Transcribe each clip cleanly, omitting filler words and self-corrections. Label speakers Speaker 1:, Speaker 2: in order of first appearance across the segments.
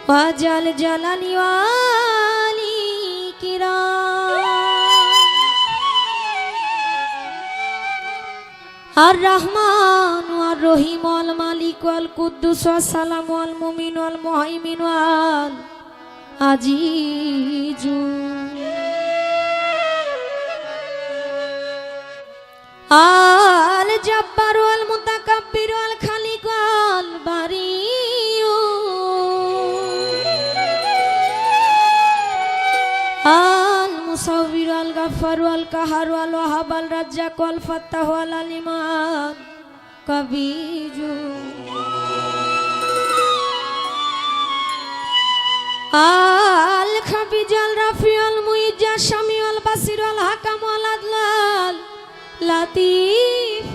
Speaker 1: usual জালালি ওয়ালি কিরাম আর রহমান আর রহিম আল মালিক আল কুদ্দুস ওয়াস সালাম আল মুমিন আল মুহাইমিন আল আজিজু আল জব্বার আল মুতাকাব্বির আল খালিক আল বারিউ আল মুসাউবির আল গাফফার আল কাহার আল ওয়াহাব আল রাজ্জাক আল ফাত্তাহ আল আলিম আল কাবিজু আল খাবিজ আল রাফি আল মুইজ আল শামি আল বাসির আল হাকাম আল আদলাল লাতিফ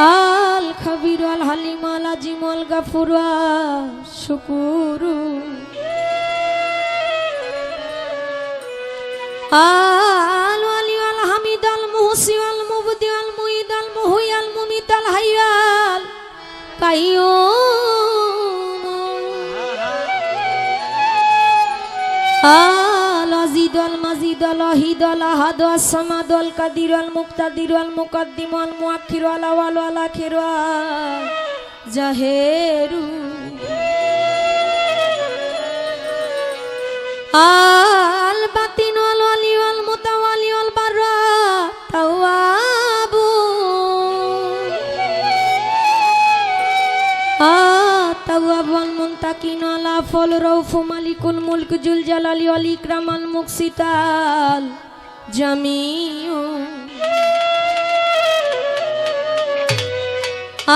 Speaker 1: আল খাবির আল হালিম আল আজিম আল গাফুর আল শুকুর আল ওয়ালি আল হামিদ আল মুহসি আল মুবদি আল মুঈদ আল মুহই আল মুমিত আল হাই আল কাইয়ুম আল আজিদ আল মাজিদ আল ওয়াহিদ আল আহাদ আল সামাদ আল কাদির আল মুক্তাদির আল মুকদ্দিম আল মুআখির আল আওয়াল আল আখির আল জাহেরু আল বাতিন আল ওয়ালি আল মুতাওয়ালি আল বাররা তাওয়াবু তাওয়াব আল মুনতাকিন আল আফল রউফ মালিকুল মুলক জুল জালালি ওয়াল ইকরাম আল মুকসিতাল জামিউ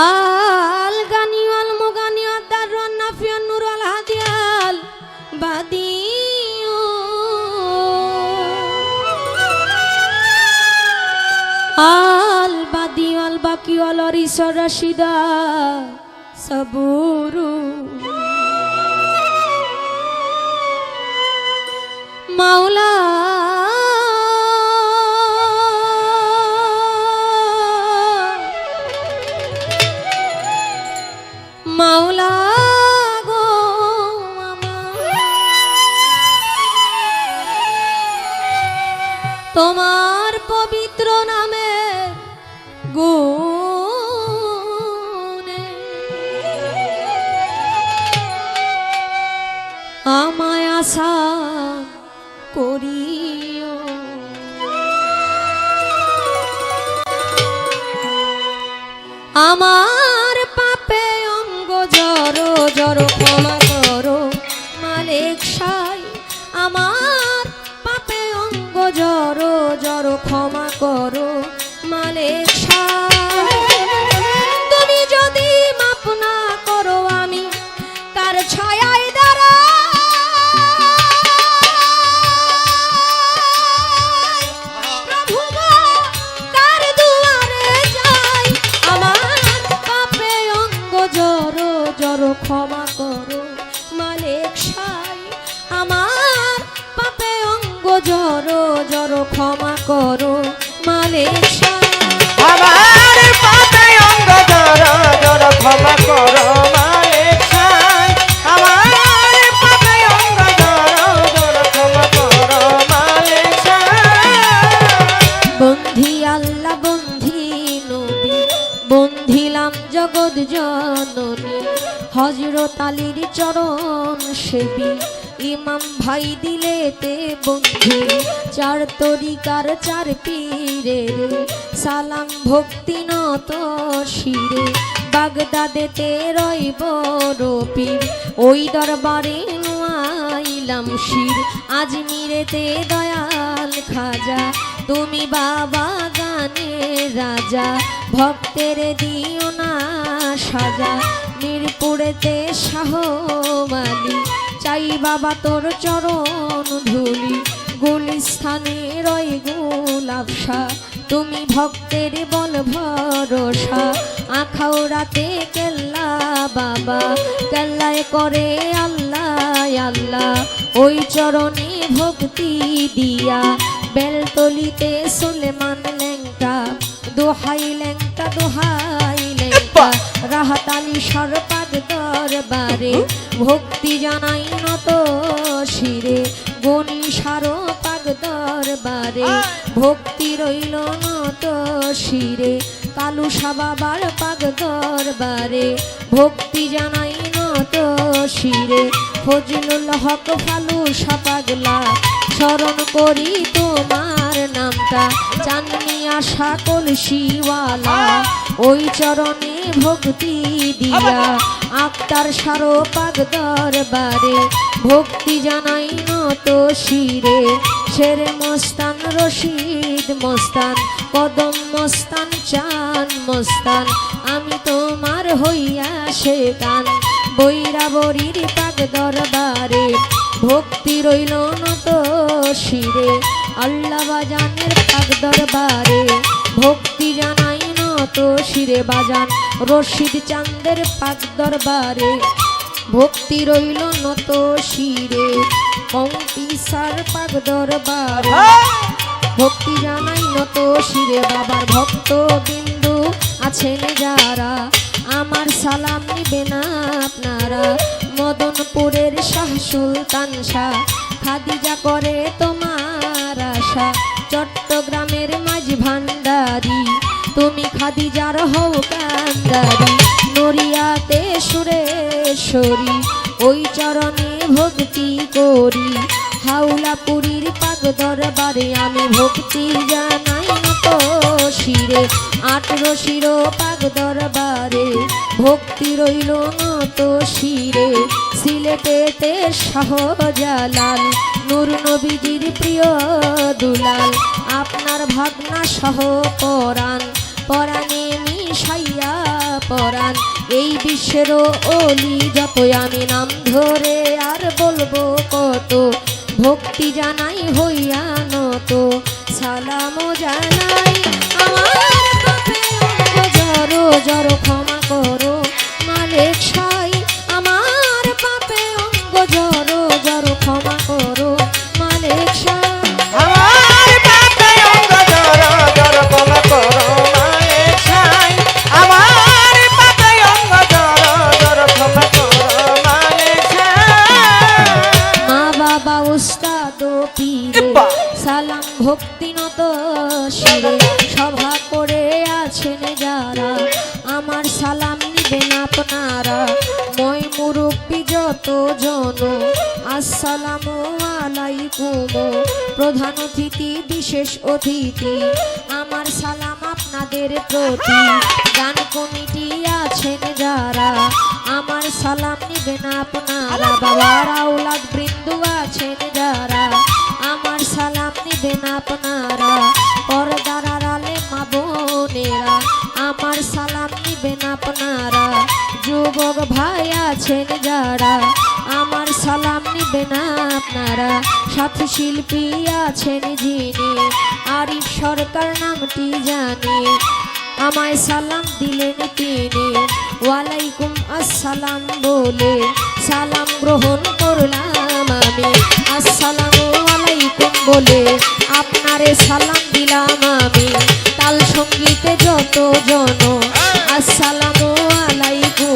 Speaker 1: আল গানি আল মুগানি আদ দারুন নাফি আন নূর আল হাদি আল বাদিউ আল বাদি আল বাকি আল আরিস রাশিদা সাবুরু মাওলা মাওলা গো তোমার পবিত্র নামের গুণে আমায় আশা করিও আমার পাপে অঙ্গ জড়ো জড়ো ক্ষমা করো মালিক সাই আমার পাপে অঙ্গ জড়ো জড়ো ক্ষমা করো মালিক সাই তুমি যদি মাপ না করো আমি কার ছায়ায় দাঁড়া ক্ষমা করো মালিক সাই আমার পাপে অঙ্গ জড়ো জড়ো ক্ষমা করো মালিক সাই
Speaker 2: আমার পাপে অঙ্গ জড়ো জড়ো ক্ষমা করো মালিক সাই আমার পাপে অঙ্গ জড়ো জড়ো ক্ষমা করো মালিক সাই
Speaker 1: বন্ধি আল্লাহ বন্ধি নবী বন্ধিলাম জগৎ জননী হযরত আলীর চরণ সেবী ইমাম ভাই দিলেতে বন্ধি চার তরিকার চার পীরের সালাম ভক্তি নত শিরে বাগদাদেতে রইব রপীর ওই দরবারে নুয়াইলাম শির আজমিরেতে দয়াল খাজা তুমি বাবা গানের রাজা ভক্তের দিও না সাজা মিরপুরেতে শাহ মালি চাই বাবা তোর চরণ ধুলি গুলিস্থানে রয় গুলাবশা তুমি ভক্তের বল ভরসা আখাউড়াতে কেল্লা বাবা কেল্লায় করে আল্লাহ আল্লাহ ওই চরণে ভক্তি দিয়া বেলতলিতে সুলেমান লেঙ্কা দোহাই লেঙ্কা দোহাই লেঙ্কা রাহাতালি সরপাদ দরবারে ভক্তি জানাই নত শিরে গণি সারো পাগ দরবারে ভক্তি রইল নত শিরে কালুসা বাবার পাগ দরবারে ভক্তি জানাই নত শিরে ফজলুল হক ফালুসা পাগলা স্মরণ করি তোমার নামটা চাঁদনি আশা কলসিওয়ালা ওই চরণে ভক্তি দিয়া আক্তার সারো পাগ দরবারে ভক্তি জানাই নত শিরে শেরে মস্তান রশিদ মস্তান কদম মস্তান চান মস্তান আমি তোমার হইয়া সে কান বৈরাবরীর পাগ দরবারে ভক্তি রইল নত শিরে আল্লাহ বাজানের পাগ দরবারে ভক্তি জানাই নত শিরে বাজান রশিদ চাঁদের পাগ দরবারে ভক্তি রইল নত শিরে কঙ্কিসার পাগ দরবারে ভক্তি জানাই নত শিরে বাবার ভক্ত বিন্দু আছেন যারা আমার সালাম নিবে না আপনারা মদনপুরের শাহ সুলতান শাহ খাদিজা করে তোমার আশা চট্টগ্রামের মাঝ ভান্ডারি তুমি খাদিজার হও কান্দারি নড়িয়াতে সুরেশ্বরী ওই চরণে ভক্তি করি হাওলাপুরীর পাগ দরবারে আমি ভক্তি জানাই নত শিরে আটরো শিরো পাগ দরবারে ভক্তি রইল নত শিরে সিলেটেতে শাহজালাল নূর নবীজির প্রিয় দুলাল আপনার ভাগনা সহ পরাণ পরাণে মিশাইয়া পরাণ এই বিশ্বের অলি যত আমি নাম ধরে আর বলবো কত ভক্তি জানাই হইয়া নত সালাম জানাই আমার পাপে অঙ্গ জড়ো জড়ো ক্ষমা করো মালিক সাই আমার পাপে অঙ্গ জড়ো জড়ো ক্ষমা করো মালিক সাই
Speaker 2: আমার পাপে অঙ্গ জড়ো জড়ো ক্ষমা করো মালিক সাই আমার পাপে অঙ্গ জড়ো জড়ো ক্ষমা করো মালিক সাই
Speaker 1: মা বাবা উস্তাদ ও পীরে সালাম ভক্তি নত শিরে সভা করে আছেন যারা আমার সালাম নিবেন আপনারা মই মুরব্বী যত জন আসসালামু আলাইকুম প্রধান অতিথি বিশেষ অতিথি আমার সালাম আপনাদের প্রতি গান কমিটি আছেন যারা আমার সালাম নিবেন আপনারা বাবার আওলাদ বৃন্দ আছেন যারা আমার সালাম নিবেন আপনারা পর্দার আড়ালে মা বোনেরা আমার সালাম নিবেন আপনারা যুবক ভাই আছেন যারা আমার সালাম নিবেন আপনারা সাথী শিল্পী আছেন যিনি আরিফ সরকার নামটি জানি আমায় সালাম দিলেন তিনি ওয়ালাইকুম আসসালাম বলে সালাম গ্রহণ করলাম আমি আসসালামু আলাইকুম বলে আপনারে সালাম দিলাম আমি তাল সঙ্গীতে যত জন আসসালামু আলাইকুম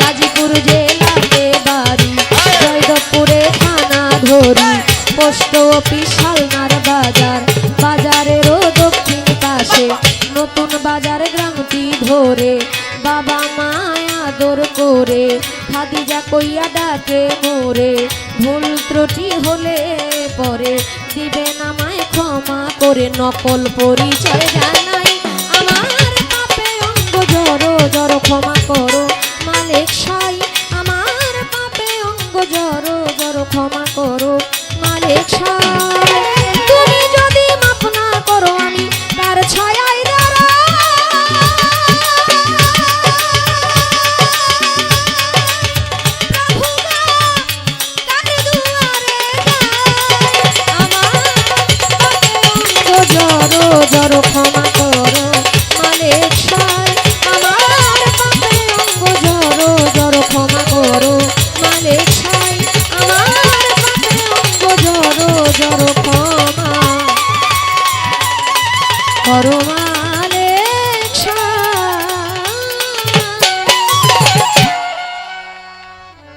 Speaker 1: গাজীপুর জেলাতে বাড়ি জয়দেবপুরে থানা ধরি পোস্ট অফিস হালনার বাজার বাজারেরও দক্ষিণ পাশে নতুন বাজার গ্রামটি ধরে বাবা মায় আদর করে খাদিজা কইয়া ডাকে মোরে ভুল ত্রুটি হলে পরে দিবেন আমায় ক্ষমা করে নকল পরিচয় জানাই আমার পাপে অঙ্গ জড়ো জড়ো ক্ষমা করো মালিক সাই আমার পাপে অঙ্গ জড়ো জড়ো ক্ষমা করো মালিক সাই তুমি যদি মাফ না করো আমি তার ছায়ায় জড়ো জড়ো ক্ষমা করো মালিক সাই আমার পাপে অঙ্গ জড়ো জড়ো ক্ষমা করো মালিক সাই আমার পাপে অঙ্গ জড়ো জড়ো ক্ষমা করো